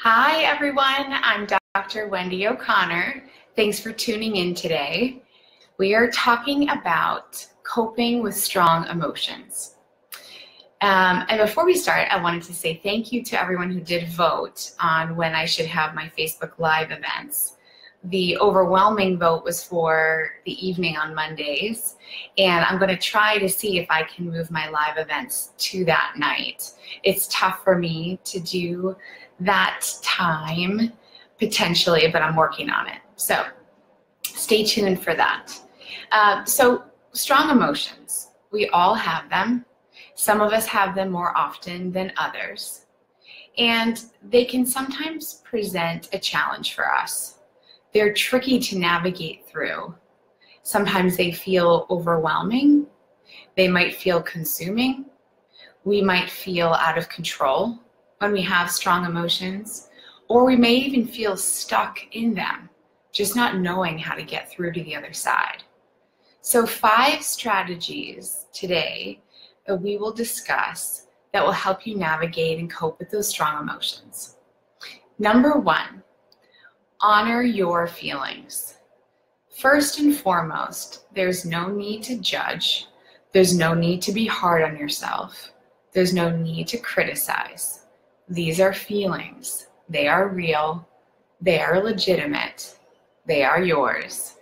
Hi, everyone. I'm Dr. Wendy O'Connor. Thanks for tuning in today. We are talking about coping with strong emotions. And before we start, I wanted to say thank you to everyone who did vote on when I should have my Facebook Live events. The overwhelming vote was for the evening on Mondays, and I'm going to try to see if I can move my live events to that night. It's tough for me to do that time potentially, but I'm working on it. So stay tuned for that. So strong emotions, we all have them. Some of us have them more often than others, and they can sometimes present a challenge for us. They're tricky to navigate through. Sometimes they feel overwhelming. They might feel consuming. We might feel out of control when we have strong emotions, or we may even feel stuck in them, just not knowing how to get through to the other side. So 5 strategies today that we will discuss that will help you navigate and cope with those strong emotions. Number 1, honor your feelings. First and foremost, there's no need to judge. There's no need to be hard on yourself. There's no need to criticize. These are feelings. They are real. They are legitimate. They are yours.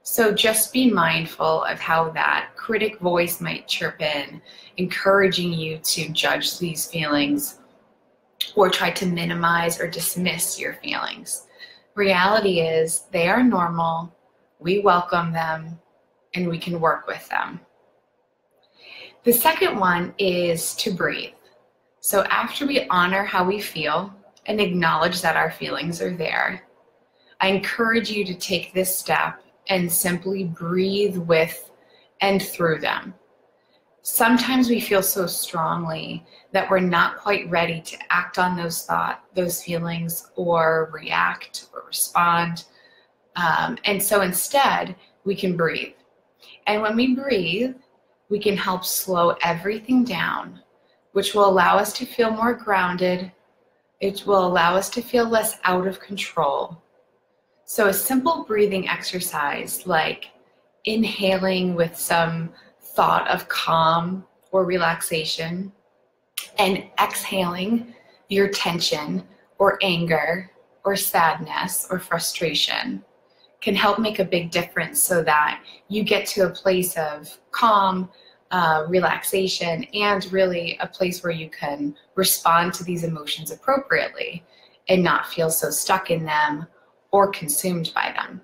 So just be mindful of how that critic voice might chirp in, encouraging you to judge these feelings or try to minimize or dismiss your feelings. Reality is they are normal, we welcome them, and we can work with them. The second one is to breathe. So after we honor how we feel and acknowledge that our feelings are there, I encourage you to take this step and simply breathe with and through them. Sometimes we feel so strongly that we're not quite ready to act on those thoughts, those feelings, or react or respond. And so instead, we can breathe. And when we breathe, we can help slow everything down, which will allow us to feel more grounded. It will allow us to feel less out of control. So a simple breathing exercise like inhaling with some thought of calm or relaxation and exhaling your tension or anger or sadness or frustration can help make a big difference so that you get to a place of calm, relaxation, and really a place where you can respond to these emotions appropriately and not feel so stuck in them or consumed by them.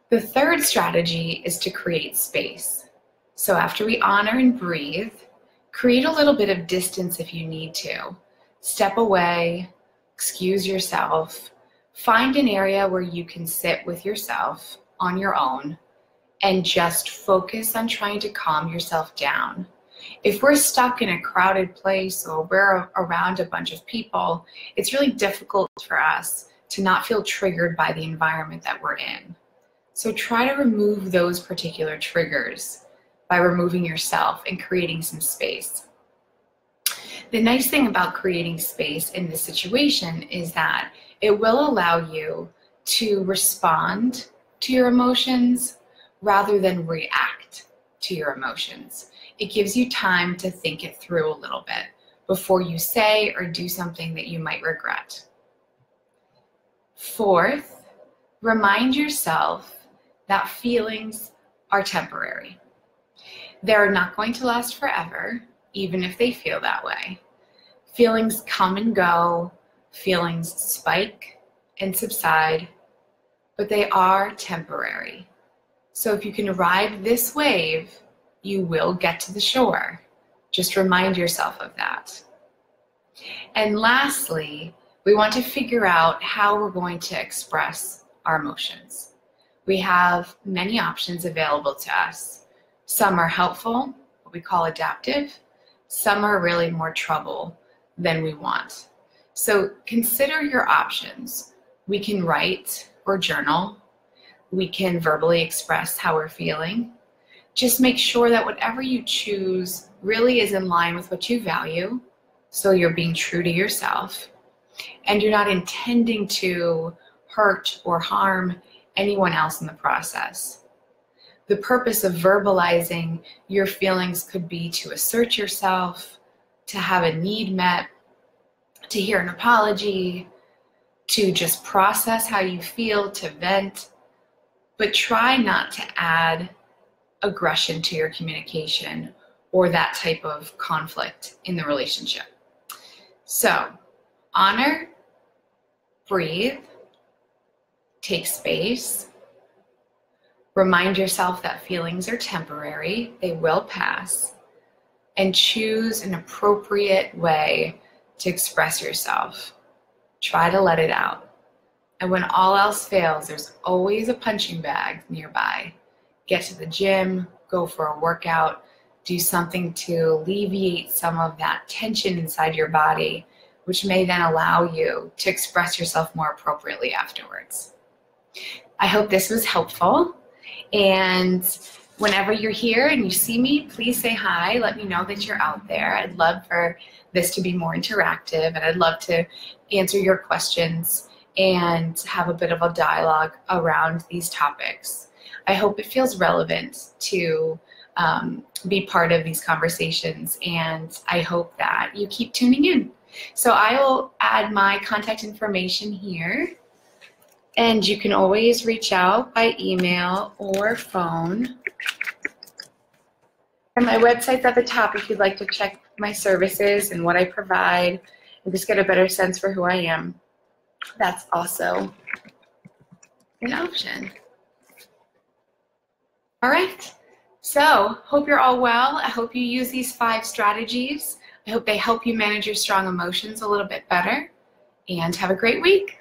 The third strategy is to create space. So after we honor and breathe, create a little bit of distance if you need to. Step away, excuse yourself, find an area where you can sit with yourself on your own and just focus on trying to calm yourself down. If we're stuck in a crowded place or we're around a bunch of people, it's really difficult for us to not feel triggered by the environment that we're in. So try to remove those particular triggers by removing yourself and creating some space. The nice thing about creating space in this situation is that it will allow you to respond to your emotions rather than react to your emotions. It gives you time to think it through a little bit before you say or do something that you might regret. Fourth, remind yourself that feelings are temporary. They're not going to last forever, even if they feel that way. Feelings come and go, feelings spike and subside, but they are temporary. So if you can ride this wave, you will get to the shore. Just remind yourself of that. And lastly, we want to figure out how we're going to express our emotions. We have many options available to us. Some are helpful, what we call adaptive. Some are really more trouble than we want. So consider your options. We can write or journal. We can verbally express how we're feeling. Just make sure that whatever you choose really is in line with what you value, so you're being true to yourself. and you're not intending to hurt or harm anyone else in the process. The purpose of verbalizing your feelings could be to assert yourself, to have a need met, to hear an apology, to just process how you feel, to vent, but try not to add aggression to your communication or that type of conflict in the relationship. So, honor, breathe, take space, remind yourself that feelings are temporary, they will pass, and choose an appropriate way to express yourself. Try to let it out. And when all else fails, there's always a punching bag nearby. Get to the gym, go for a workout, do something to alleviate some of that tension inside your body, which may then allow you to express yourself more appropriately afterwards. I hope this was helpful. And whenever you're here and you see me, please say hi. Let me know that you're out there. I'd love for this to be more interactive, and I'd love to answer your questions and have a bit of a dialogue around these topics. I hope it feels relevant to be part of these conversations, and I hope that you keep tuning in. So I will add my contact information here, and you can always reach out by email or phone. And my website's at the top if you'd like to check my services and what I provide and just get a better sense for who I am. That's also an option. All right, so hope you're all well. I hope you use these 5 strategies. I hope they help you manage your strong emotions a little bit better, and have a great week.